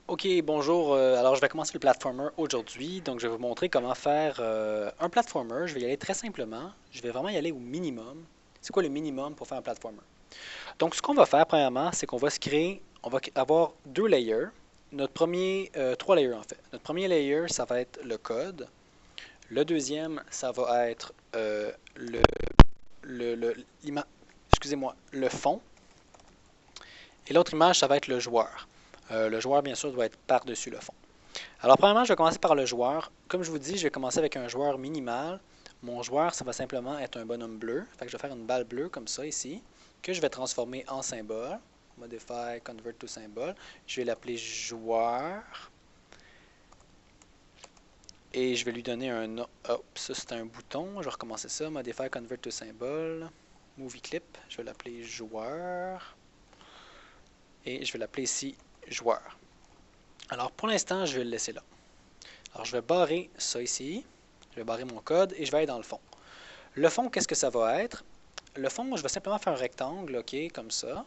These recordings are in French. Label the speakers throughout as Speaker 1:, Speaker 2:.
Speaker 1: Ok, bonjour. Alors, je vais commencer le platformer aujourd'hui. Donc, je vais vous montrer comment faire un platformer. Je vais y aller très simplement. Je vais vraiment y aller au minimum. C'est quoi le minimum pour faire un platformer? Donc, ce qu'on va faire, premièrement, c'est qu'on va se créer, on va avoir deux layers. Trois layers en fait. Notre premier layer, ça va être le code. Le deuxième, ça va être le, le- excusez-moi, le fond. Et l'autre image, ça va être le joueur. Le joueur, bien sûr, doit être par-dessus le fond. Alors, premièrement, je vais commencer par le joueur. Comme je vous dis, je vais commencer avec un joueur minimal. Mon joueur, ça va simplement être un bonhomme bleu. Fait que je vais faire une balle bleue comme ça ici, que je vais transformer en symbole. Modify, convert to symbol. Je vais l'appeler joueur. Et je vais lui donner un nom. Oh, ça c'est un bouton. Je vais recommencer ça. Modify, convert to symbol. Movie clip. Je vais l'appeler joueur. Et je vais l'appeler ici joueur. Alors, pour l'instant, je vais le laisser là. Alors, je vais barrer ça ici. Je vais barrer mon code et je vais aller dans le fond. Le fond, qu'est-ce que ça va être? Le fond, je vais simplement faire un rectangle, OK, comme ça,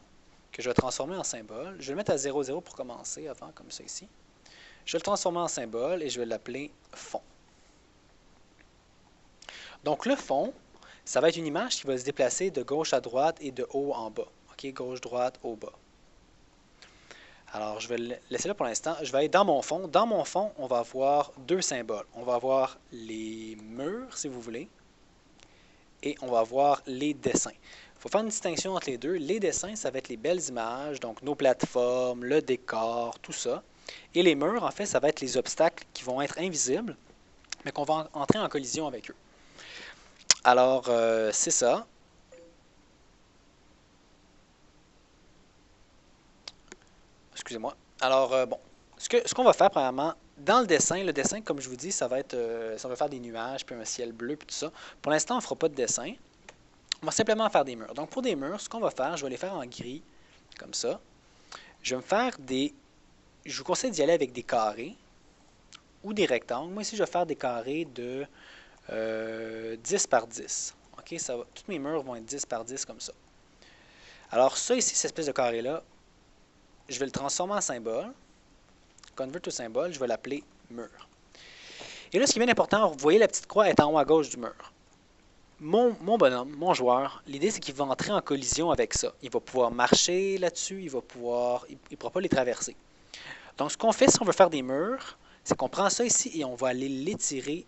Speaker 1: que je vais transformer en symbole. Je vais le mettre à 0, 0 pour commencer avant, comme ça ici. Je vais le transformer en symbole et je vais l'appeler fond. Donc le fond, ça va être une image qui va se déplacer de gauche à droite et de haut en bas. OK, gauche, droite, haut, bas. Alors, je vais le laisser là pour l'instant. Je vais aller dans mon fond. Dans mon fond, on va avoir deux symboles. On va avoir les murs, si vous voulez, et on va voir les dessins. Il faut faire une distinction entre les deux. Les dessins, ça va être les belles images, donc nos plateformes, le décor, tout ça. Et les murs, en fait, ça va être les obstacles qui vont être invisibles, mais qu'on va entrer en collision avec eux. Alors, c'est ça. Excusez-moi. Alors, bon, ce qu'on va faire, premièrement, dans le dessin, comme je vous dis, ça va faire des nuages, puis un ciel bleu, puis tout ça. Pour l'instant, on ne fera pas de dessin. On va simplement faire des murs. Donc, pour des murs, ce qu'on va faire, je vais les faire en gris, comme ça. Je vais me faire des Je vous conseille d'y aller avec des carrés ou des rectangles. Moi, ici, je vais faire des carrés de 10 par 10. OK, tous mes murs vont être 10 par 10 comme ça. Alors, ça ici, cette espèce de carré-là, je vais le transformer en symbole. Convert to symbole, je vais l'appeler mur. Et là, ce qui est bien important, vous voyez la petite croix est en haut à gauche du mur. Mon bonhomme, mon joueur, l'idée c'est qu'il va entrer en collision avec ça. Il va pouvoir marcher là-dessus, il ne pourra pas les traverser. Donc, ce qu'on fait si on veut faire des murs, c'est qu'on prend ça ici et on va aller l'étirer.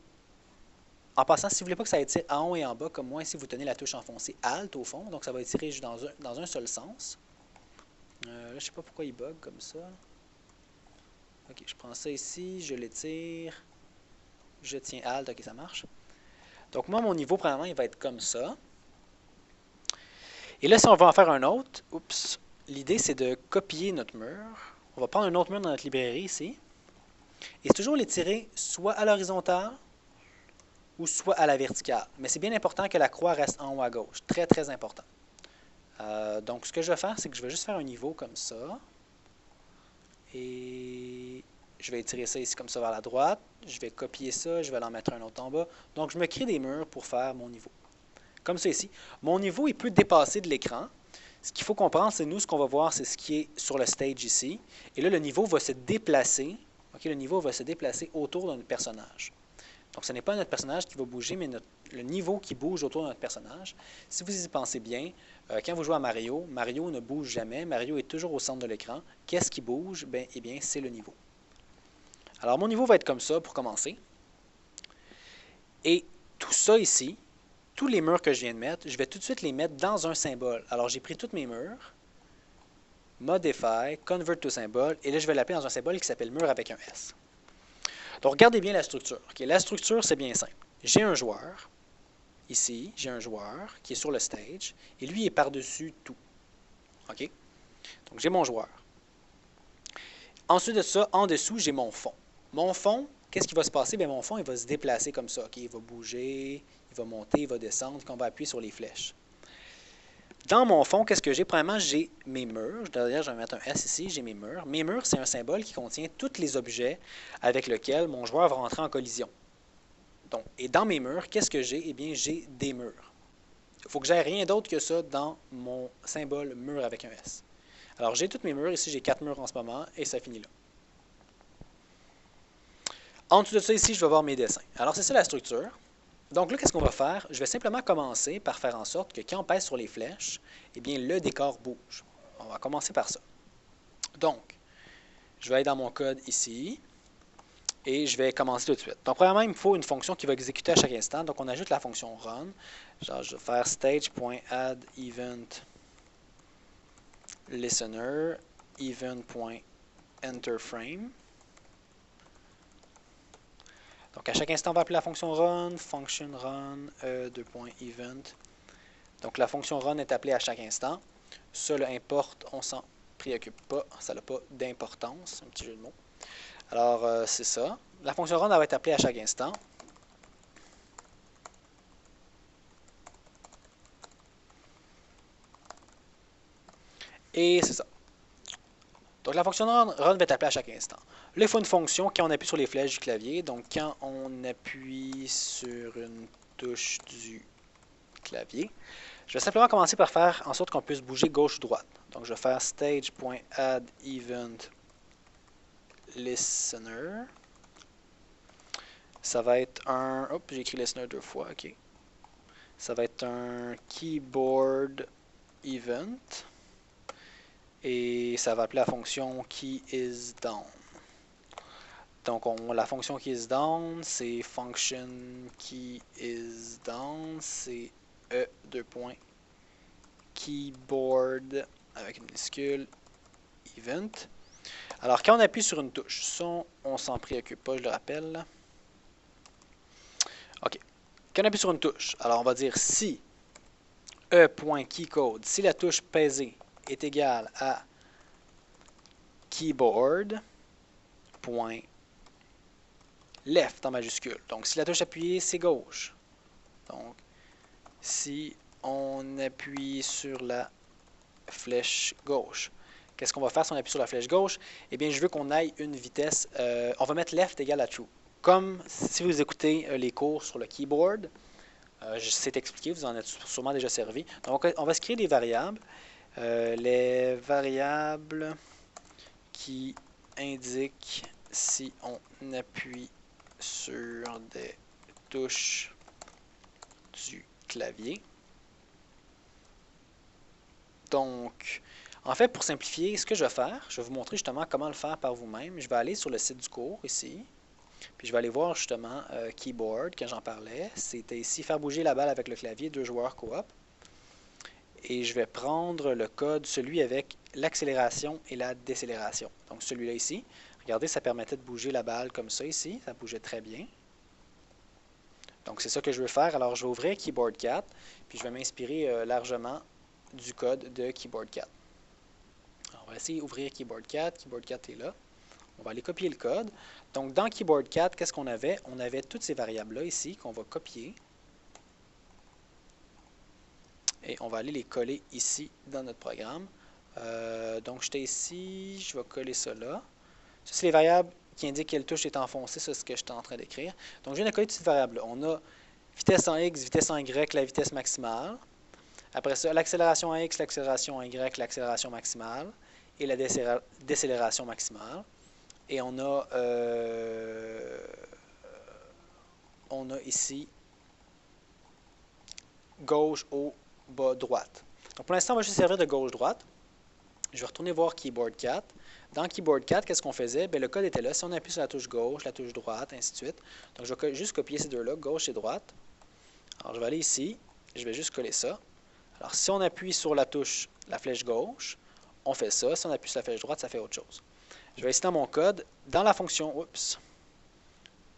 Speaker 1: En passant, si vous ne voulez pas que ça étire en haut et en bas, comme moi ici, vous tenez la touche enfoncée Alt au fond, donc ça va étirer juste dans un seul sens. Là, je ne sais pas pourquoi il bug comme ça. Ok, je prends ça ici, je l'étire, je tiens Alt, ok, ça marche. Donc moi, mon niveau, premièrement, il va être comme ça. Et là, si on va en faire un autre, oups, l'idée c'est de copier notre mur. On va prendre un autre mur dans notre librairie ici. Et c'est toujours l'étirer soit à l'horizontale ou soit à la verticale. Mais c'est bien important que la croix reste en haut à gauche. Très, très important. Donc, ce que je vais faire, c'est que je vais juste faire un niveau comme ça. Et je vais étirer ça ici comme ça vers la droite. Je vais copier ça, je vais en mettre un autre en bas. Donc, je me crée des murs pour faire mon niveau. Comme ça ici. Mon niveau, il peut dépasser de l'écran. Ce qu'il faut comprendre, c'est nous, ce qu'on va voir, c'est ce qui est sur le stage ici. Et là, le niveau va se déplacer. OK, le niveau va se déplacer autour de notre personnage. Donc, ce n'est pas notre personnage qui va bouger, mais le niveau qui bouge autour de notre personnage. Si vous y pensez bien, quand vous jouez à Mario, Mario ne bouge jamais. Mario est toujours au centre de l'écran. Qu'est-ce qui bouge? Eh bien, c'est le niveau. Alors, mon niveau va être comme ça pour commencer. Et tout ça ici, tous les murs que je viens de mettre, je vais tout de suite les mettre dans un symbole. Alors, j'ai pris tous mes murs, Modify, Convert to Symbol, et là, je vais l'appeler dans un symbole qui s'appelle mur avec un S. Donc, regardez bien la structure. Okay, la structure, c'est bien simple. J'ai un joueur. Ici, j'ai un joueur qui est sur le stage, et lui est par-dessus tout. OK? Donc, j'ai mon joueur. Ensuite de ça, en dessous, j'ai mon fond. Mon fond, qu'est-ce qui va se passer? Bien, mon fond, il va se déplacer comme ça. OK? Il va bouger, il va monter, il va descendre, qu'on va appuyer sur les flèches. Dans mon fond, qu'est-ce que j'ai? Premièrement, j'ai mes murs. D'ailleurs, je vais mettre un S ici, j'ai mes murs. Mes murs, c'est un symbole qui contient tous les objets avec lesquels mon joueur va rentrer en collision. Donc, et dans mes murs, qu'est-ce que j'ai? Eh bien, j'ai des murs. Il faut que j'aie rien d'autre que ça dans mon symbole mur avec un S. Alors, j'ai tous mes murs. Ici, j'ai 4 murs en ce moment et ça finit là. En dessous de ça, ici, je vais voir mes dessins. Alors, c'est ça la structure. Donc là, qu'est-ce qu'on va faire? Je vais simplement commencer par faire en sorte que quand on pèse sur les flèches, eh bien, le décor bouge. On va commencer par ça. Donc, je vais aller dans mon code ici et je vais commencer tout de suite. Donc, premièrement, il me faut une fonction qui va exécuter à chaque instant. Donc, on ajoute la fonction run. Genre, je vais faire stage.add_event_listener event.enterFrame. Donc, à chaque instant, on va appeler la fonction run, function run, event. Donc, la fonction run est appelée à chaque instant. Ça, le importe, on s'en préoccupe pas. Ça n'a pas d'importance. Un petit jeu de mots. Alors, c'est ça. La fonction run, elle va être appelée à chaque instant. Et c'est ça. Donc, la fonction run va être appelée à chaque instant. Là, il faut une fonction quand on appuie sur les flèches du clavier. Donc, quand on appuie sur une touche du clavier, je vais simplement commencer par faire en sorte qu'on puisse bouger gauche ou droite. Donc, je vais faire stage.add_event_listener. Ça va être un... Oups, j'ai écrit listener 2 fois, ok. Ça va être un keyboard event. Et ça va appeler la fonction keyIsDown. Donc, la fonction keyIsDown, c'est function keyIsDown, c'est keyboard avec une minuscule event. Alors, quand on appuie sur une touche, ça, on s'en préoccupe pas, je le rappelle. OK. Quand on appuie sur une touche, alors on va dire si e.keycode, si la touche pesée est égale à keyboard.left en majuscule. Donc, si la touche appuyée, c'est gauche. Donc, si on appuie sur la flèche gauche, qu'est-ce qu'on va faire si on appuie sur la flèche gauche? Eh bien, je veux qu'on aille une vitesse. On va mettre left égale à true. Comme si vous écoutez les cours sur le keyboard, c'est expliqué, vous en êtes sûrement déjà servi. Donc, on va se créer des variables. Les variables qui indiquent si on appuie sur des touches du clavier. Donc, en fait, pour simplifier, ce que je vais faire, je vais vous montrer justement comment le faire par vous-même. Je vais aller sur le site du cours ici. Puis je vais aller voir justement Keyboard, quand j'en parlais. C'était ici, faire bouger la balle avec le clavier, 2 joueurs coop. Et je vais prendre le code, celui avec l'accélération et la décélération. Donc celui-là ici. Regardez, ça permettait de bouger la balle comme ça ici. Ça bougeait très bien. Donc c'est ça que je veux faire. Alors je vais ouvrir Keyboard 4. Puis je vais m'inspirer largement du code de Keyboard 4. Alors on va essayer d'ouvrir Keyboard 4. Keyboard 4 est là. On va aller copier le code. Donc, dans Keyboard 4, qu'est-ce qu'on avait? On avait toutes ces variables-là ici qu'on va copier. Et on va aller les coller ici dans notre programme. Donc, j'étais ici, je vais coller ça là. Ça, c'est les variables qui indiquent quelle touche est enfoncée. Ça, c'est ce que je suis en train d'écrire. Donc, je viens de coller toutes ces variables-là. On a vitesse en X, vitesse en Y, la vitesse maximale. Après ça, l'accélération en X, l'accélération en Y, l'accélération maximale. Et la décélération maximale. Et on a ici gauche, haut, bas, droite. Donc pour l'instant, on va juste servir de gauche-droite. Je vais retourner voir Keyboard 4. Dans Keyboard 4, qu'est-ce qu'on faisait? Bien, le code était là. Si on appuie sur la touche gauche, la touche droite, ainsi de suite. Donc je vais juste copier ces deux-là, gauche et droite. Alors je vais aller ici. Je vais juste coller ça. Alors si on appuie sur la touche, la flèche gauche, on fait ça. Si on appuie sur la flèche droite, ça fait autre chose. Je vais ici dans mon code, dans la fonction,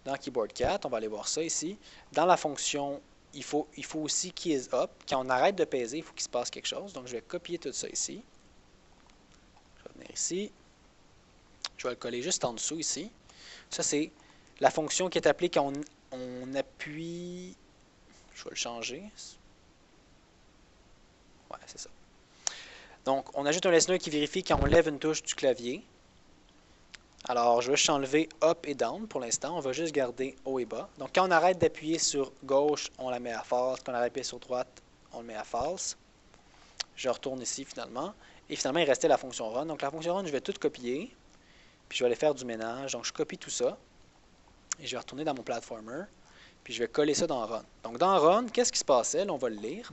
Speaker 1: dans Keyboard 4, on va aller voir ça ici. Dans la fonction, il faut aussi keyIsUp. Quand on arrête de peser, il faut qu'il se passe quelque chose. Donc, je vais copier tout ça ici. Je vais venir ici. Je vais le coller juste en dessous ici. Ça, c'est la fonction qui est appelée quand on appuie. Je vais le changer. Ouais, c'est ça. Donc, on ajoute un listener qui vérifie quand on lève une touche du clavier. Alors, je vais juste enlever up et down pour l'instant. On va juste garder haut et bas. Donc, quand on arrête d'appuyer sur gauche, on la met à false. Quand on arrête d'appuyer sur droite, on le met à false. Je retourne ici finalement. Et finalement, il restait la fonction run. Donc, la fonction run, je vais tout copier. Puis, je vais aller faire du ménage. Donc, je copie tout ça. Et je vais retourner dans mon platformer. Puis je vais coller ça dans Run. Donc dans Run, qu'est-ce qui se passait? Là, on va le lire.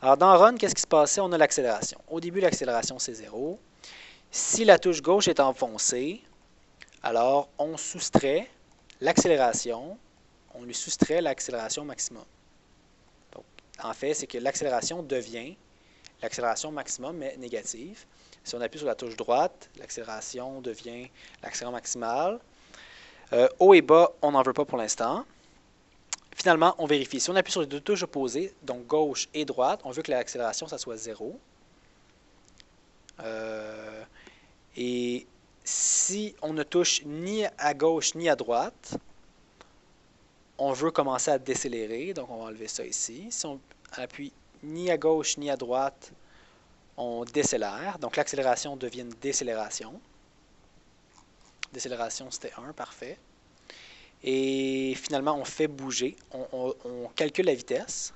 Speaker 1: Alors dans Run, qu'est-ce qui se passait? On a l'accélération. Au début, l'accélération, c'est 0. Si la touche gauche est enfoncée, alors on soustrait l'accélération. On lui soustrait l'accélération maximum. Donc, en fait, c'est que l'accélération devient l'accélération maximum, mais négative. Si on appuie sur la touche droite, l'accélération devient l'accélération maximale. Haut et bas, on n'en veut pas pour l'instant. Finalement, on vérifie. Si on appuie sur les deux touches opposées, donc gauche et droite, on veut que l'accélération, ça soit 0. Et si on ne touche ni à gauche ni à droite, on veut commencer à décélérer. Donc, on va enlever ça ici. Si on appuie ni à gauche ni à droite, on décélère. Donc, l'accélération devient une décélération. Décélération, c'était 1, parfait. Et finalement, on fait bouger. On calcule la vitesse.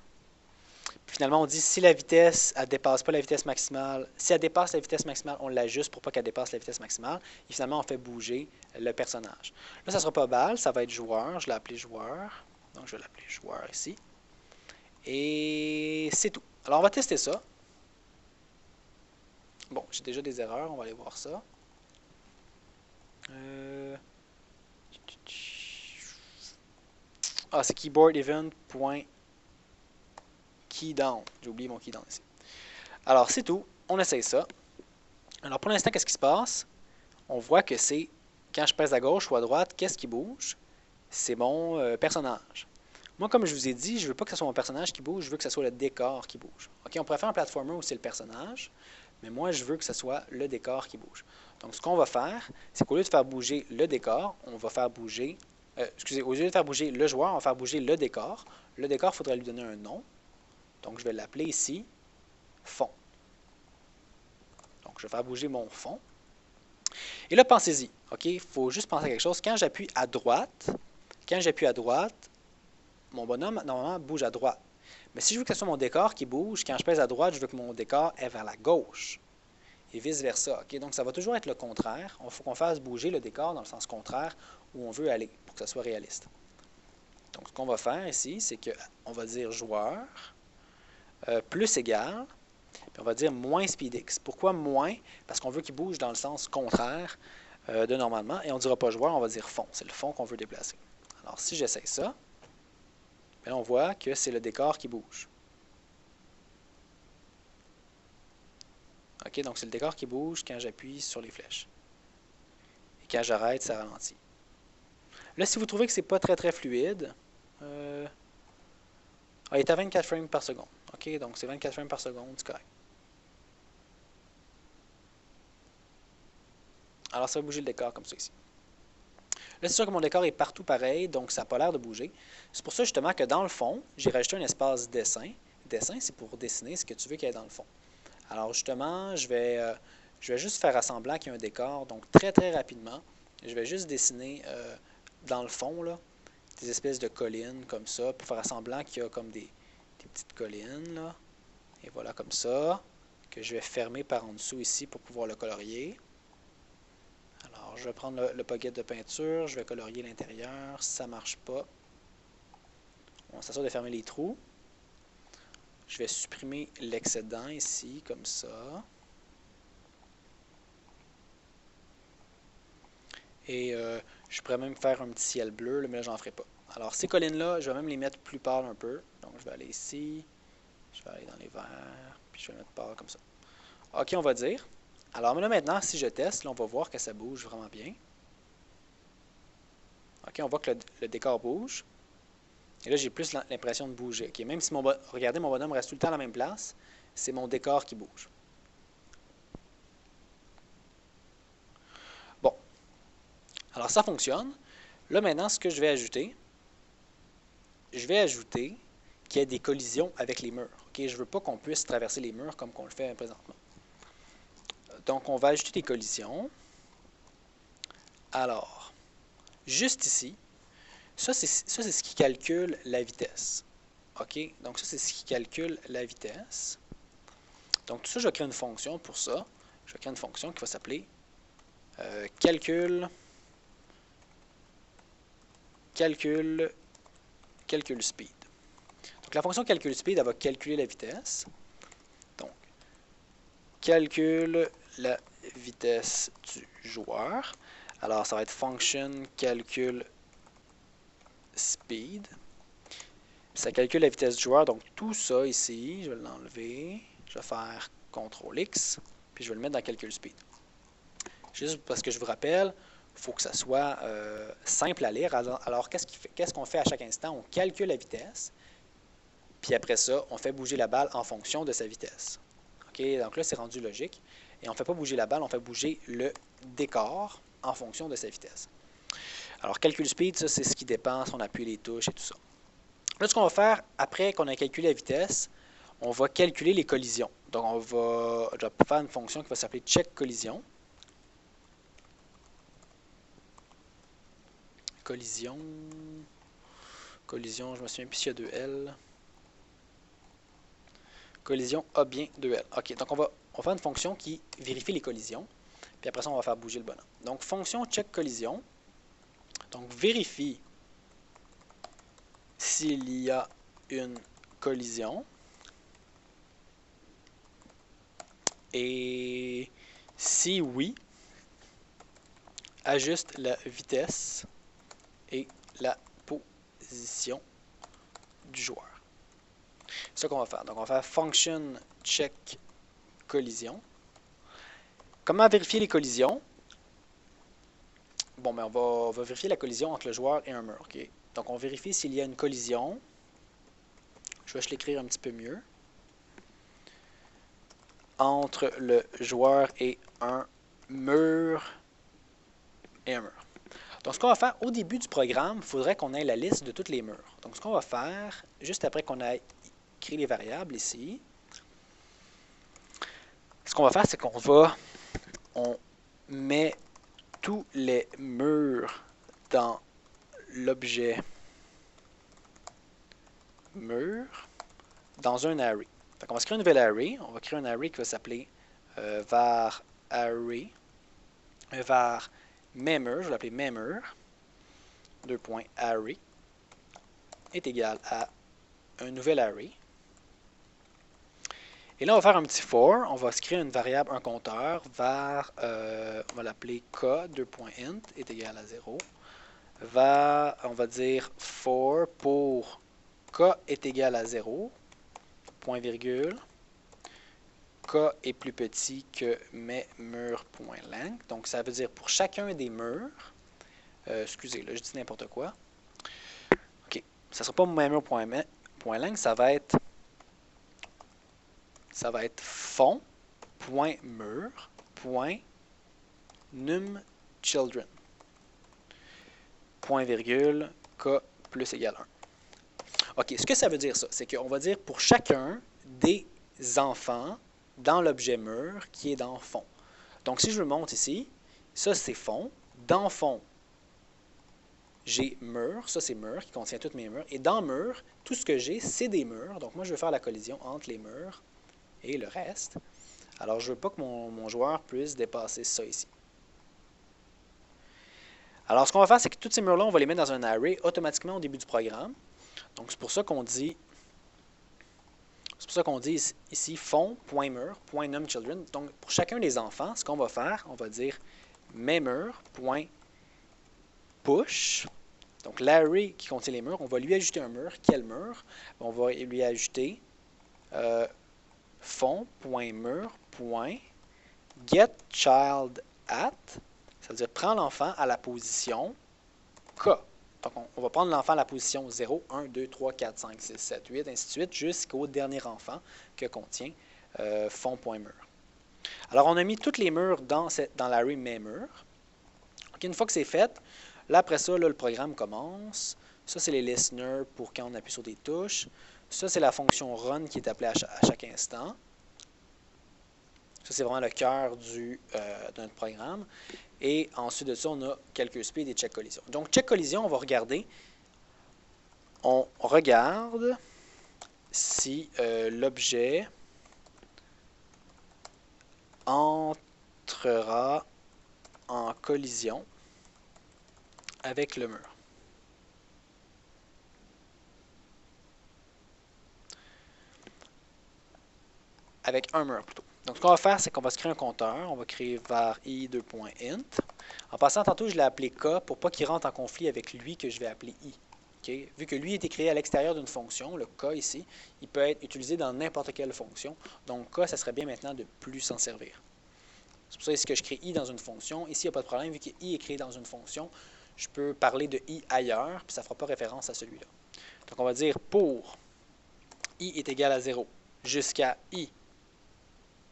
Speaker 1: Finalement, on dit si la vitesse ne dépasse pas la vitesse maximale, si elle dépasse la vitesse maximale, on l'ajuste pour pas qu'elle dépasse la vitesse maximale. Et finalement, on fait bouger le personnage. Là, ça ne sera pas balle, ça va être joueur. Je l'ai appelé joueur. Donc, je vais l'appeler joueur ici. Et c'est tout. Alors, on va tester ça. Bon, j'ai déjà des erreurs. On va aller voir ça. Ah, c'est keyboard-event.keydown. J'ai oublié mon keydown ici. Alors, c'est tout. On essaye ça. Alors, pour l'instant, qu'est-ce qui se passe? On voit que c'est, quand je pèse à gauche ou à droite, qu'est-ce qui bouge? C'est mon personnage. Moi, comme je vous ai dit, je ne veux pas que ce soit mon personnage qui bouge, je veux que ce soit le décor qui bouge. OK, on pourrait faire un platformer où c'est le personnage, mais moi, je veux que ce soit le décor qui bouge. Donc, ce qu'on va faire, c'est qu'au lieu de faire bouger le décor, on va faire bouger... au lieu de faire bouger le joueur, on va faire bouger le décor. Le décor, il faudrait lui donner un nom. Donc, je vais l'appeler ici fond. Donc, je vais faire bouger mon fond. Et là, pensez-y. OK, il faut juste penser à quelque chose. Quand j'appuie à droite, mon bonhomme, normalement, bouge à droite. Mais si je veux que ce soit mon décor qui bouge, quand je pèse à droite, je veux que mon décor est vers la gauche. Et vice-versa. Okay? Donc, ça va toujours être le contraire. Il faut qu'on fasse bouger le décor dans le sens contraire où on veut aller pour que ça soit réaliste. Donc, ce qu'on va faire ici, c'est qu'on va dire joueur plus égal, puis on va dire moins speedx. Pourquoi moins? Parce qu'on veut qu'il bouge dans le sens contraire de normalement. Et on ne dira pas joueur, on va dire fond. C'est le fond qu'on veut déplacer. Alors, si j'essaye ça, bien, on voit que c'est le décor qui bouge. OK, donc c'est le décor qui bouge quand j'appuie sur les flèches. Et quand j'arrête, ça ralentit. Là, si vous trouvez que c'est pas très fluide, il est à 24 frames par seconde. OK, donc c'est 24 frames par seconde, c'est correct. Alors, ça va bouger le décor comme ça ici. Là, c'est sûr que mon décor est partout pareil, donc ça n'a pas l'air de bouger. C'est pour ça justement que dans le fond, j'ai rajouté un espace dessin. Dessin, c'est pour dessiner ce que tu veux qu'il y ait dans le fond. Alors justement, je vais juste faire à semblant qu'il y a un décor. Donc très rapidement, je vais juste dessiner dans le fond là, des espèces de collines comme ça, pour faire à semblant qu'il y a comme des petites collines là. Et voilà comme ça, que je vais fermer par en dessous ici pour pouvoir le colorier. Alors je vais prendre le pocket de peinture, je vais colorier l'intérieur, ça ne marche pas. On s'assure de fermer les trous. Je vais supprimer l'excédent ici, comme ça. Et je pourrais même faire un petit ciel bleu, mais là, j'en ferai pas. Alors, ces collines-là, je vais même les mettre plus pâles un peu. Donc, je vais aller ici. Je vais aller dans les verts. Puis, je vais mettre pâle comme ça. OK, on va dire. Alors, là, maintenant, si je teste, là, on va voir que ça bouge vraiment bien. OK, on voit que le décor bouge. Et là, j'ai plus l'impression de bouger. Okay, même si regardez, mon bonhomme reste tout le temps à la même place, c'est mon décor qui bouge. Bon. Alors, ça fonctionne. Là, maintenant, ce que je vais ajouter qu'il y ait des collisions avec les murs. Okay? Je ne veux pas qu'on puisse traverser les murs comme on le fait présentement. Donc, on va ajouter des collisions. Alors, juste ici, ça, c'est ce qui calcule la vitesse. OK? Donc, ça, c'est ce qui calcule la vitesse. Donc, tout ça, je vais créer une fonction pour ça. Je vais créer une fonction qui va s'appeler calcul calcul speed. Donc la fonction calcul speed, elle va calculer la vitesse. Donc, calcule la vitesse du joueur. Alors, ça va être function calcul speed. Ça calcule la vitesse du joueur. Donc, tout ça ici, je vais l'enlever. Je vais faire CTRL-X, puis je vais le mettre dans calcul speed. Juste parce que je vous rappelle, il faut que ça soit simple à lire. Alors, qu'est-ce qu'on fait à chaque instant? On calcule la vitesse, puis après ça, on fait bouger la balle en fonction de sa vitesse. OK? Donc là, c'est rendu logique. Et on ne fait pas bouger la balle, on fait bouger le décor en fonction de sa vitesse. Alors, calcul speed, ça, c'est ce qui dépend si on appuie les touches et tout ça. Là, ce qu'on va faire, après qu'on a calculé la vitesse, on va calculer les collisions. Donc, je vais faire une fonction qui va s'appeler check collision. Collision, je me souviens plus s'il y a 2L. Collision a bien 2L. OK, donc on va faire une fonction qui vérifie les collisions. Puis après ça, on va faire bouger le bonhomme. Donc, fonction check collision. Donc, vérifie s'il y a une collision. Et si oui, ajuste la vitesse et la position du joueur. C'est ça qu'on va faire. Donc, on va faire function check collision. Comment vérifier les collisions? Bon, mais on va vérifier la collision entre le joueur et un mur. Okay? Donc, on vérifie s'il y a une collision. Je vais l'écrire un petit peu mieux. Entre le joueur et un mur Donc, ce qu'on va faire au début du programme, il faudrait qu'on ait la liste de tous les murs. Donc, ce qu'on va faire, juste après qu'on ait créé les variables ici, ce qu'on va faire, c'est on met tous les murs dans l'objet mur dans un array. Donc, on va se créer un nouvel array. On va créer un array qui va s'appeler var array, var memur, je vais l'appeler memur, 2.array est égal à un nouvel array. Et là, on va faire un petit for. On va se créer une variable, un compteur, var, on va l'appeler k2.int est égal à 0. On va dire for pour k est égal à 0, point virgule, k est plus petit que memur.length. Donc, ça veut dire pour chacun des murs, excusez, là, je dis n'importe quoi. OK, ça ne sera pas memur.length, ça va être fond.mur.numChildren. Point virgule, k plus égal 1. OK, ce que ça veut dire, ça, c'est qu'on va dire pour chacun des enfants dans l'objet mur qui est dans fond. Donc, si je le montre ici, ça, c'est fond. Dans fond, j'ai mur. Ça, c'est mur qui contient tous mes murs. Et dans mur, tout ce que j'ai, c'est des murs. Donc, moi, je veux faire la collision entre les murs et le reste. Alors, je ne veux pas que mon joueur puisse dépasser ça ici. Alors, ce qu'on va faire, c'est que tous ces murs-là, on va les mettre dans un array automatiquement au début du programme. Donc, c'est pour ça qu'on dit ici fond.mur.numChildren. Donc, pour chacun des enfants, ce qu'on va faire, on va dire memur.push. Donc, l'array qui contient les murs, on va lui ajouter un mur. Quel mur? On va lui ajouter fond.mur.getChildAt. Ça veut dire prends l'enfant à la position K. Donc, on va prendre l'enfant à la position 0, 1, 2, 3, 4, 5, 6, 7, 8, ainsi de suite, jusqu'au dernier enfant que contient fond.mur. Alors, on a mis tous les murs dans l'array memur. Okay, une fois que c'est fait, là, après ça, là, le programme commence. Ça, c'est les listeners pour quand on appuie sur des touches. Ça, c'est la fonction run qui est appelée à chaque instant. Ça, c'est vraiment le cœur de notre programme. Et ensuite de ça, on a calcul speed et check collision. Donc, check collision, on va regarder. On regarde si l'objet entrera en collision avec le mur. avec un mur plutôt. Donc, ce qu'on va faire, c'est qu'on va se créer un compteur. On va créer var i2.int. En passant, tantôt, je l'ai appelé k pour pas qu'il rentre en conflit avec lui que je vais appeler i. Okay? Vu que lui a été créé à l'extérieur d'une fonction, le k ici, il peut être utilisé dans n'importe quelle fonction. Donc, k, ça serait bien maintenant de plus s'en servir. C'est pour ça ici que je crée i dans une fonction. Ici, il n'y a pas de problème. Vu que i est créé dans une fonction, je peux parler de i ailleurs, puis ça ne fera pas référence à celui-là. Donc, on va dire pour i est égal à 0 jusqu'à i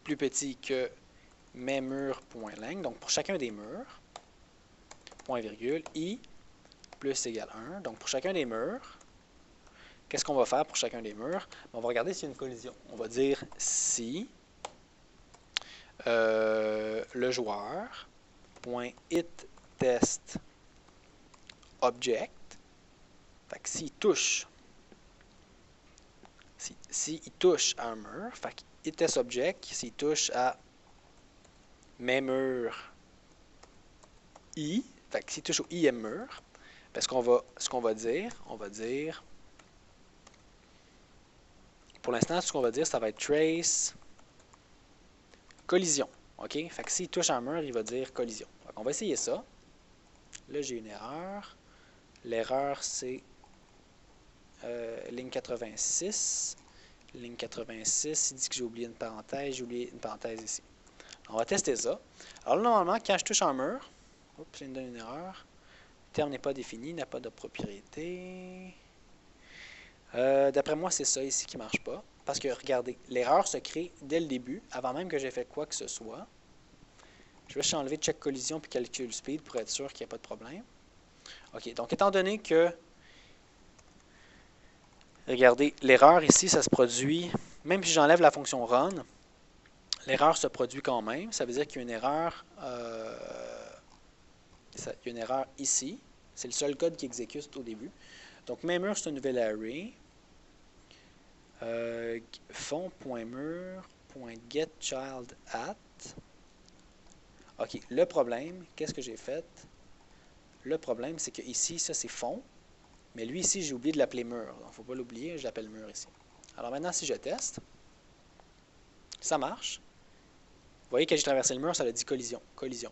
Speaker 1: plus petit que mesMurs.length. Donc, pour chacun des murs, point virgule, i plus égale 1. Donc, pour chacun des murs, qu'est-ce qu'on va faire pour chacun des murs? On va regarder s'il y a une collision. On va dire si le joueur .hitTestObject, fait que s'il touche, s'il touche à un mur, fait que hitTestObject, s'il touche à mesMurs i, fait que s'il touche au ième mur, ben ce qu'on va dire, pour l'instant, ce qu'on va dire, ça va être trace collision. OK? Fait que s'il touche un mur, il va dire collision. Donc, on va essayer ça. Là, j'ai une erreur. L'erreur, c'est ligne 86. Ligne 86, il dit que j'ai oublié une parenthèse. J'ai oublié une parenthèse ici. On va tester ça. Alors là, normalement, quand je touche un mur, oups, il me donne une erreur. Le terme n'est pas défini, n'a pas de propriété. D'après moi, c'est ça ici qui ne marche pas. Parce que, regardez, l'erreur se crée dès le début, avant même que j'ai fait quoi que ce soit. Je vais juste enlever check collision puis calcul speed pour être sûr qu'il n'y a pas de problème. OK, donc étant donné que, regardez, l'erreur ici, ça se produit, même si j'enlève la fonction run, l'erreur se produit quand même. Ça veut dire qu'il y a une erreur, ici. C'est le seul code qui exécute au début. Donc, mesMurs, c'est un nouvel array. Fond.mur.getChildAt. OK, le problème, qu'est-ce que j'ai fait? Le problème, c'est que ici, ça c'est fond. Mais lui ici, j'ai oublié de l'appeler mur. Donc, il ne faut pas l'oublier, je l'appelle mur ici. Alors maintenant, si je teste, ça marche. Vous voyez, quand j'ai traversé le mur, ça a dit collision, collision,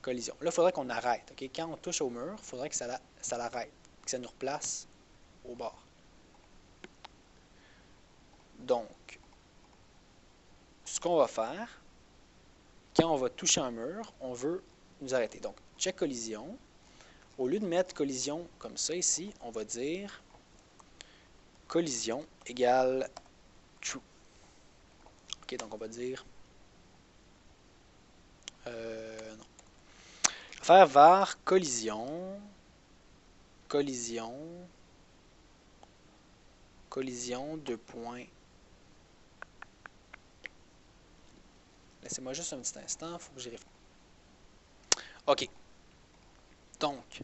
Speaker 1: collision. Là, il faudrait qu'on arrête. Okay? Quand on touche au mur, il faudrait que ça l'arrête, que ça nous replace au bord. Donc, ce qu'on va faire, quand on va toucher un mur, on veut nous arrêter. Donc, check collision. Au lieu de mettre collision comme ça ici, on va dire collision égale true. OK, donc on va dire non. Je vais faire var collision deux points. Laissez-moi juste un petit instant, il faut que j'y réfléchisse. OK. Donc,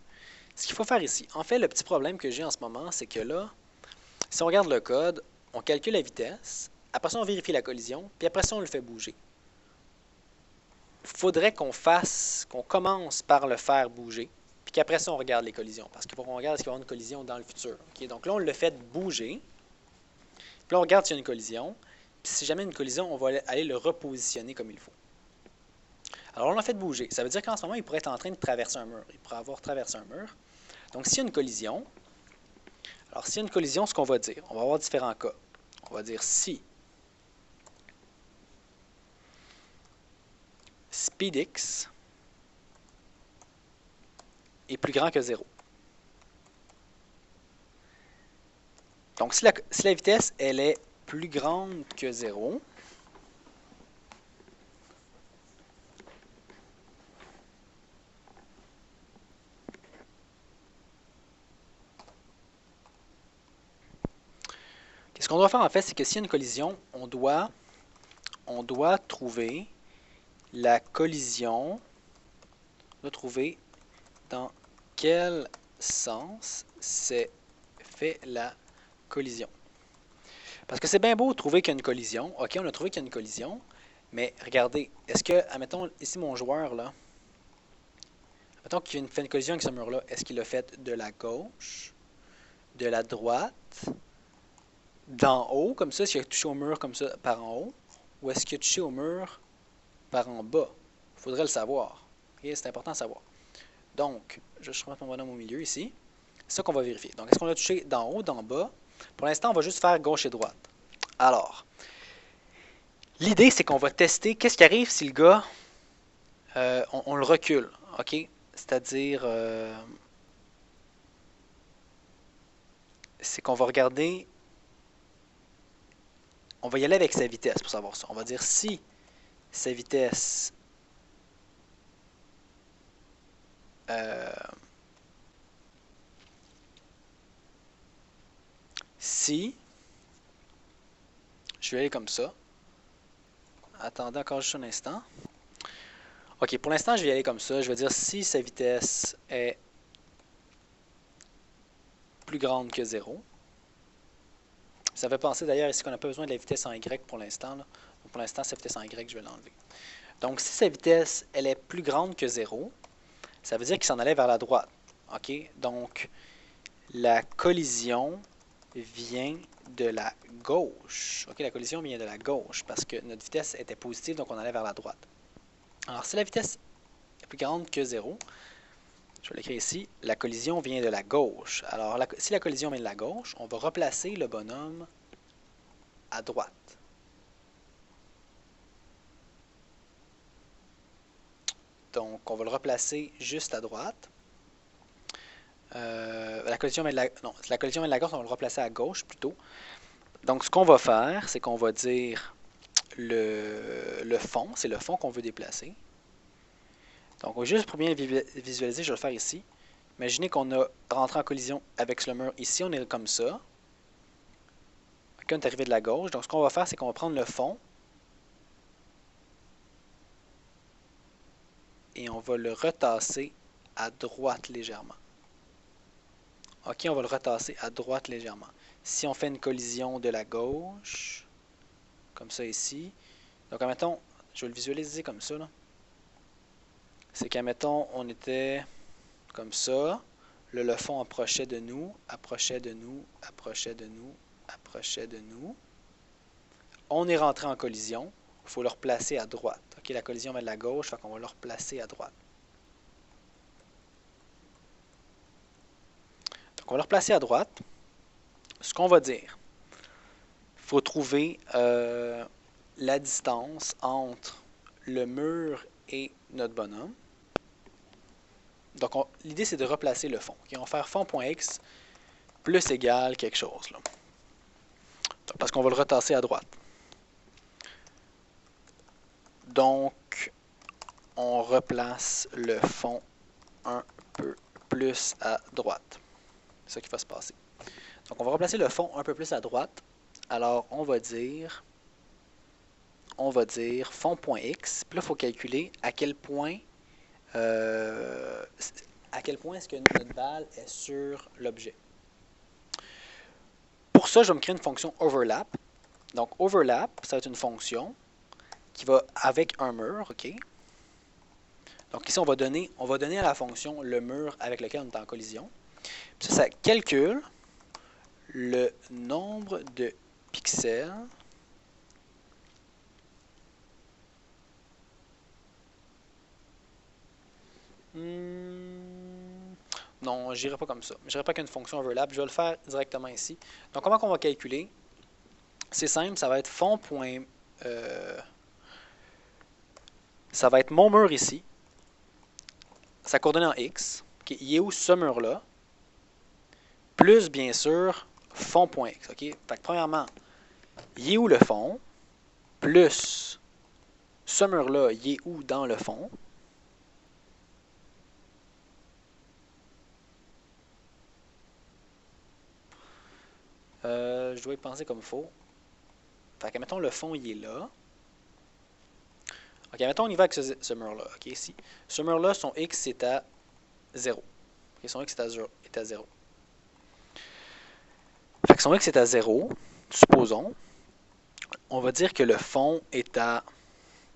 Speaker 1: ce qu'il faut faire ici, en fait, le petit problème que j'ai en ce moment, c'est que là, si on regarde le code, on calcule la vitesse, après ça, on vérifie la collision, puis après ça, on le fait bouger. Il faudrait qu'on commence par le faire bouger, puis qu'après ça, on regarde les collisions, parce qu'il faut qu'on regarde s'il va y avoir une collision dans le futur. Okay? Donc là, on le fait bouger, puis là, on regarde s'il y a une collision, puis si jamais il y a une collision, on va aller le repositionner comme il faut. Alors, on l'a fait bouger. Ça veut dire qu'en ce moment, il pourrait être en train de traverser un mur. Il pourrait avoir traversé un mur. Donc, s'il y a une collision, alors s'il y a une collision, ce qu'on va dire, on va avoir différents cas. On va dire si speedx est plus grand que 0. Donc, si la vitesse, elle est plus grande que 0, ce qu'on doit faire en fait, c'est que s'il y a une collision, on doit trouver la collision, on doit trouver dans quel sens c'est fait la collision. Parce que c'est bien beau de trouver qu'il y a une collision. OK, on a trouvé qu'il y a une collision, mais regardez, est-ce que, admettons, ici mon joueur, là, admettons qu'il fait une collision avec ce mur-là, est-ce qu'il l'a fait de la gauche, de la droite, d'en haut, comme ça, s'il a touché au mur comme ça par en haut, ou est-ce qu'il a touché au mur par en bas? Il faudrait le savoir. Okay? C'est important de savoir. Donc, je vais remettre mon bonhomme au milieu ici. C'est ça qu'on va vérifier. Donc, est-ce qu'on a touché d'en haut, d'en bas? Pour l'instant, on va juste faire gauche et droite. Alors, l'idée, c'est qu'on va tester qu'est-ce qui arrive si le gars, on le recule. OK? C'est-à-dire, c'est qu'on va regarder, on va y aller avec sa vitesse pour savoir ça. On va dire si sa vitesse si je vais aller comme ça. Attendez encore juste un instant. Ok, pour l'instant, je vais y aller comme ça. Je vais dire si sa vitesse est plus grande que 0. Ça fait penser d'ailleurs ici qu'on n'a pas besoin de la vitesse en Y pour l'instant. Pour l'instant, sa vitesse en Y, je vais l'enlever. Donc, si sa vitesse elle est plus grande que 0, ça veut dire qu'il s'en allait vers la droite. OK? Donc, la collision vient de la gauche. OK, la collision vient de la gauche parce que notre vitesse était positive, donc on allait vers la droite. Alors, si la vitesse est plus grande que 0, je vais l'écrire ici, la collision vient de la gauche. Alors, si la collision vient de la gauche, on va replacer le bonhomme à droite. Donc, on va le replacer juste à droite. La collision vient de la, non, si la collision vient de la gauche, on va le replacer à gauche plutôt. Donc, ce qu'on va faire, c'est qu'on va dire le fond, c'est le fond qu'on veut déplacer. Donc, juste pour bien visualiser, je vais le faire ici. Imaginez qu'on a rentré en collision avec le mur ici, on est comme ça. On est arrivé de la gauche. Donc, ce qu'on va faire, c'est qu'on va prendre le fond et on va le retasser à droite légèrement. OK, on va le retasser à droite légèrement. Si on fait une collision de la gauche, comme ça ici, donc admettons, je vais le visualiser comme ça, là. C'est qu'admettons, on était comme ça, le fond approchait de nous, approchait de nous, approchait de nous, approchait de nous. On est rentré en collision, il faut le replacer à droite. OK, la collision vient de la gauche, fait qu'on va le replacer à droite. Donc, on va le replacer à droite. Ce qu'on va dire, il faut trouver la distance entre le mur et notre bonhomme. Donc, l'idée, c'est de replacer le fond. Okay? On va faire fond.x plus égal quelque chose. Là. Parce qu'on va le retasser à droite. Donc, on replace le fond un peu plus à droite. C'est ça qui va se passer. Donc, on va replacer le fond un peu plus à droite. Alors, on va dire fond.x. Puis là, il faut calculer à quel point est-ce que notre balle est sur l'objet. Pour ça, je vais me créer une fonction overlap. Donc, overlap, ça va être une fonction qui va avec un mur, OK? Donc, ici, on va donner à la fonction le mur avec lequel on est en collision. Puis ça calcule le nombre de pixels non, je n'irai pas comme ça. Je n'irai pas qu'une fonction overlap. Je vais le faire directement ici. Donc, comment on va calculer? C'est simple, ça va être fond. Ça va être mon mur ici. Sa coordonnée en x. Okay, il est où ce mur-là? Plus, bien sûr, fond.x. Okay? Fait que, premièrement, il est où le fond? Plus, ce mur-là, il est où dans le fond? Je dois y penser comme il faut. Fait que, mettons, le fond, il est là. Ok, mettons, on y va avec ce mur-là. Ok, ici. Ce mur-là, son x est à 0. Okay, son x est à 0. Fait que son x est à 0. Supposons. On va dire que le fond est à...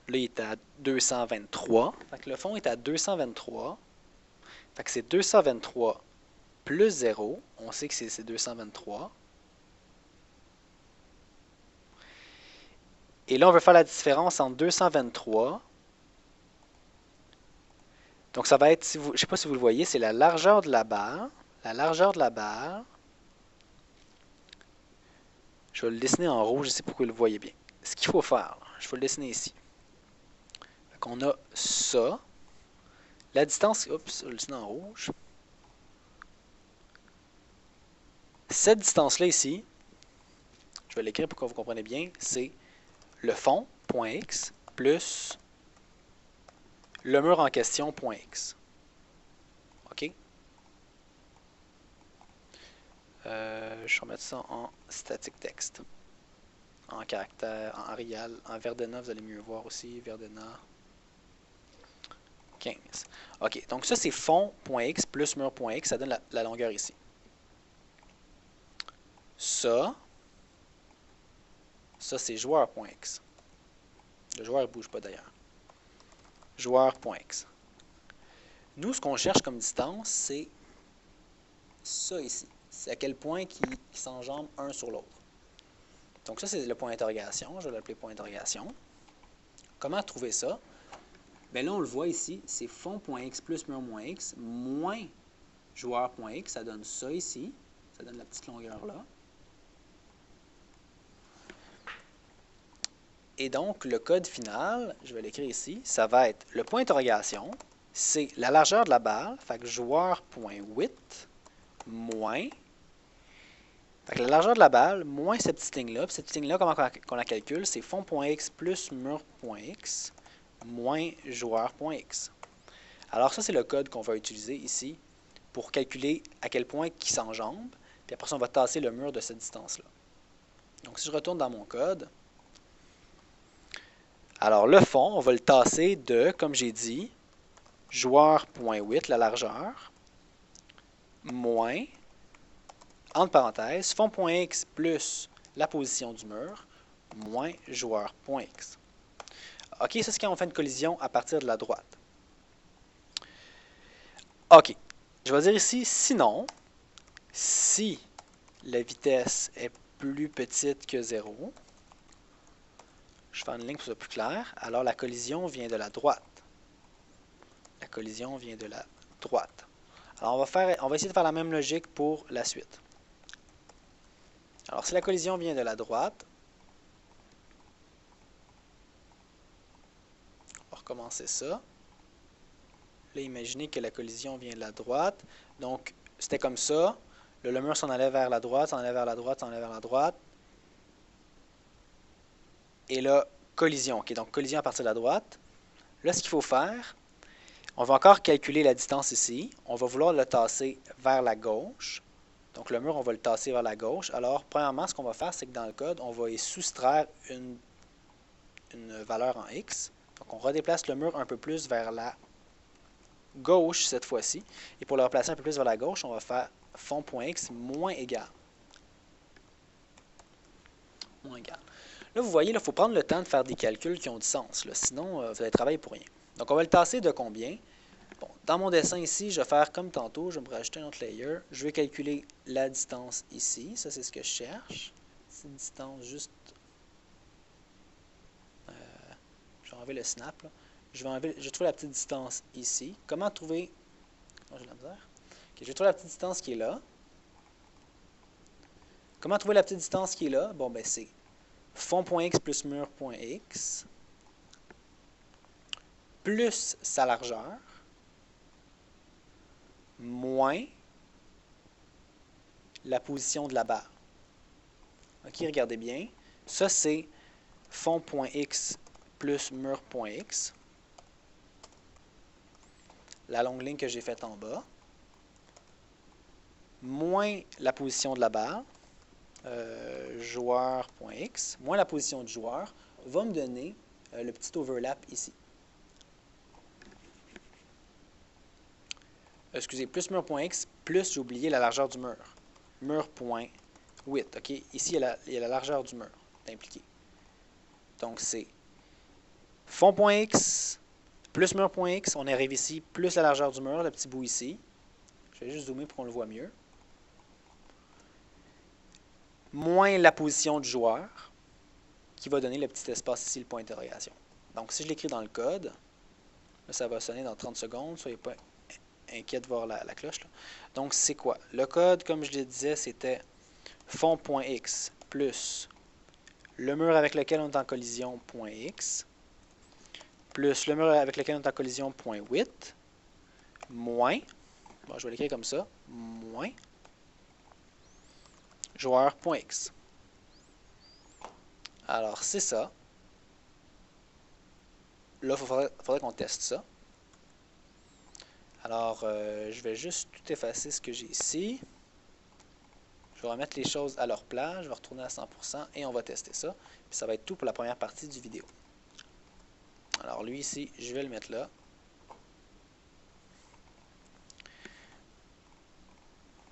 Speaker 1: Là, il est à 223. Fait que le fond est à 223. Fait que c'est 223 plus 0. On sait que c'est 223. Et là, on veut faire la différence entre 223. Donc, ça va être, si vous, je ne sais pas si vous le voyez, c'est la largeur de la barre. La largeur de la barre. Je vais le dessiner en rouge ici pour que vous le voyez bien. Ce qu'il faut faire, je vais le dessiner ici. Donc, on a ça. La distance, oups, je vais le dessiner en rouge. Cette distance-là ici, je vais l'écrire pour que vous compreniez bien, c'est le fond, point X, plus le mur en question, point X. OK? Je vais remettre ça en static text. En caractère, en Arial, en Verdana, vous allez mieux voir aussi, Verdana 15. OK, donc ça c'est fond.x plus mur.x, ça donne la longueur ici. Ça c'est joueur.x. Le joueur ne bouge pas d'ailleurs. Joueur.x. Nous, ce qu'on cherche comme distance, c'est ça ici. C'est à quel point qui s'enjambent un sur l'autre. Donc ça, c'est le point d'interrogation. Je vais l'appeler point d'interrogation. Comment trouver ça? Bien là, on le voit ici, c'est fond.x plus mur.x moins joueur.x. Ça donne ça ici. Ça donne la petite longueur là. Et donc, le code final, je vais l'écrire ici, ça va être le point d'interrogation, c'est la largeur de la balle, fait que joueur.width moins, fait que la largeur de la balle moins cette petite ligne-là. Puis cette petite ligne-là, comment on la calcule? C'est fond.x plus mur.x moins joueur.x. Alors ça, c'est le code qu'on va utiliser ici pour calculer à quel point qui s'enjambe. Puis après ça, on va tasser le mur de cette distance-là. Donc si je retourne dans mon code, alors le fond, on va le tasser de, comme j'ai dit, joueur.width, la largeur, moins, entre parenthèses, fond.x plus la position du mur, moins joueur.x. OK, ça c'est quand on fait une collision à partir de la droite. OK, je vais dire ici, sinon, si la vitesse est plus petite que 0, je fais une ligne pour que ce soit plus clair, alors la collision vient de la droite. La collision vient de la droite. Alors on va essayer de faire la même logique pour la suite. Alors si la collision vient de la droite, on va recommencer ça. Là, imaginez que la collision vient de la droite. Donc, c'était comme ça. Là, le mur s'en allait vers la droite, s'en allait vers la droite, s'en allait vers la droite. Et là, collision. OK, donc collision à partir de la droite. Là, ce qu'il faut faire, on va encore calculer la distance ici. On va vouloir le tasser vers la gauche. Donc, le mur, on va le tasser vers la gauche. Alors, premièrement, ce qu'on va faire, c'est que dans le code, on va y soustraire une valeur en X. Donc, on redéplace le mur un peu plus vers la gauche cette fois-ci. Et pour le replacer un peu plus vers la gauche, on va faire fond.x moins égal. Moins égal. Là, vous voyez, il faut prendre le temps de faire des calculs qui ont du sens. Là, sinon, vous allez travailler pour rien. Donc, on va le tasser de combien? Bon, dans mon dessin ici, je vais faire comme tantôt. Je vais me rajouter un autre layer. Je vais calculer la distance ici. Ça, c'est ce que je cherche. C'est une distance juste... je vais enlever le snap. Là. Je vais trouver la petite distance ici. Comment trouver... Oh, j'ai de la misère. Okay, je vais trouver la petite distance qui est là. Comment trouver la petite distance qui est là? Bon, ben c'est fond.x plus mur.x plus sa largeur moins la position de la barre. OK, regardez bien. Ça, c'est fond.x plus mur.x. La longue ligne que j'ai faite en bas. Moins la position de la barre. Joueur.x moins la position du joueur va me donner le petit overlap ici. Excusez, plus mur.x plus, j'ai oublié la largeur du mur. Mur.width. OK? Ici, il y a la largeur du mur impliquée. Donc, c'est fond.x plus mur.x. On arrive ici, plus la largeur du mur, le petit bout ici. Je vais juste zoomer pour qu'on le voit mieux. Moins la position du joueur. qui va donner le petit espace ici, le point d'interrogation. Donc, si je l'écris dans le code, là, ça va sonner dans 30 secondes. Soyez pas inquiet de voir la cloche. Là. Donc, c'est quoi? Le code, comme je le disais, c'était fond.x plus le mur avec lequel on est en collision, .x, plus le mur avec lequel on est en collision, .width, moins, bon, je vais l'écrire comme ça, moins, joueur.x. Alors, c'est ça. Là, il faudrait qu'on teste ça. Alors, je vais juste tout effacer ce que j'ai ici. Je vais remettre les choses à leur place. Je vais retourner à 100% et on va tester ça. Puis ça va être tout pour la première partie du vidéo. Alors, lui ici, je vais le mettre là.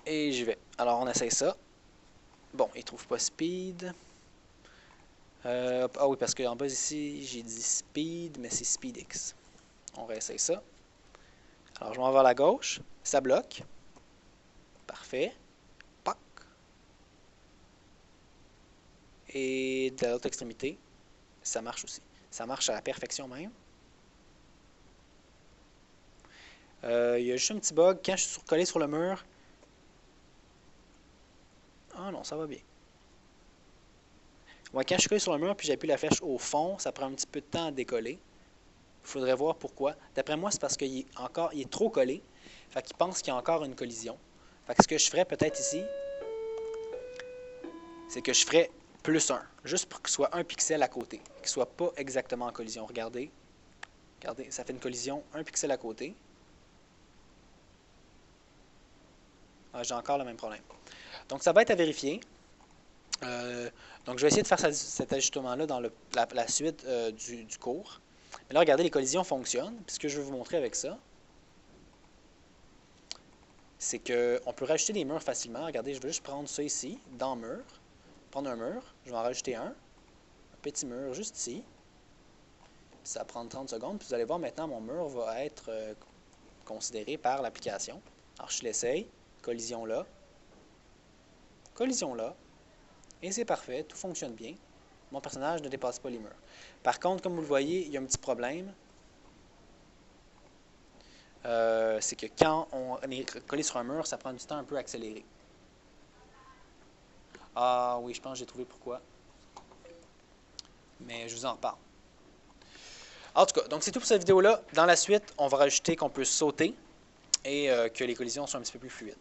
Speaker 1: Et j'y vais. Alors, on essaye ça. Bon, il ne trouve pas speed. Ah oui, parce qu'en bas ici, j'ai dit speed, mais c'est speedx. On réessaye ça. Alors, je m'en vais vers la gauche. Ça bloque. Parfait. Pac. Et de l'autre extrémité, ça marche aussi. Ça marche à la perfection même. Il y a juste un petit bug. Quand je suis collé sur le mur... Ah non, ça va bien. Ouais, quand je suis collé sur le mur puis j'appuie la flèche au fond, ça prend un petit peu de temps à décoller. Il faudrait voir pourquoi. D'après moi, c'est parce qu'il est trop collé. Fait qu'il pense qu'il y a encore une collision. Fait que ce que je ferais peut-être ici, c'est que je ferais plus 1. Juste pour qu'il soit un pixel à côté. Qu'il ne soit pas exactement en collision. Regardez. Regardez, ça fait une collision, un pixel à côté. Ah, j'ai encore le même problème. Donc, ça va être à vérifier. Donc, je vais essayer de faire cet ajustement-là dans la suite du cours. Mais là, regardez, les collisions fonctionnent. Puis ce que je vais vous montrer avec ça, c'est qu'on peut rajouter des murs facilement. Regardez, je vais juste prendre ça ici, dans mur. Prendre un mur. Je vais en rajouter un. Un petit mur juste ici. Puis ça va prendre 30 secondes. Puis vous allez voir maintenant, mon mur va être considéré par l'application. Alors, je l'essaye. Collision là. Collision là. Et c'est parfait. Tout fonctionne bien. Mon personnage ne dépasse pas les murs. Par contre, comme vous le voyez, il y a un petit problème. C'est que quand on est collé sur un mur, ça prend du temps un peu accéléré. Ah oui, je pense que j'ai trouvé pourquoi. Mais je vous en reparle. En tout cas, donc c'est tout pour cette vidéo-là. Dans la suite, on va rajouter qu'on peut sauter et que les collisions soient un petit peu plus fluides.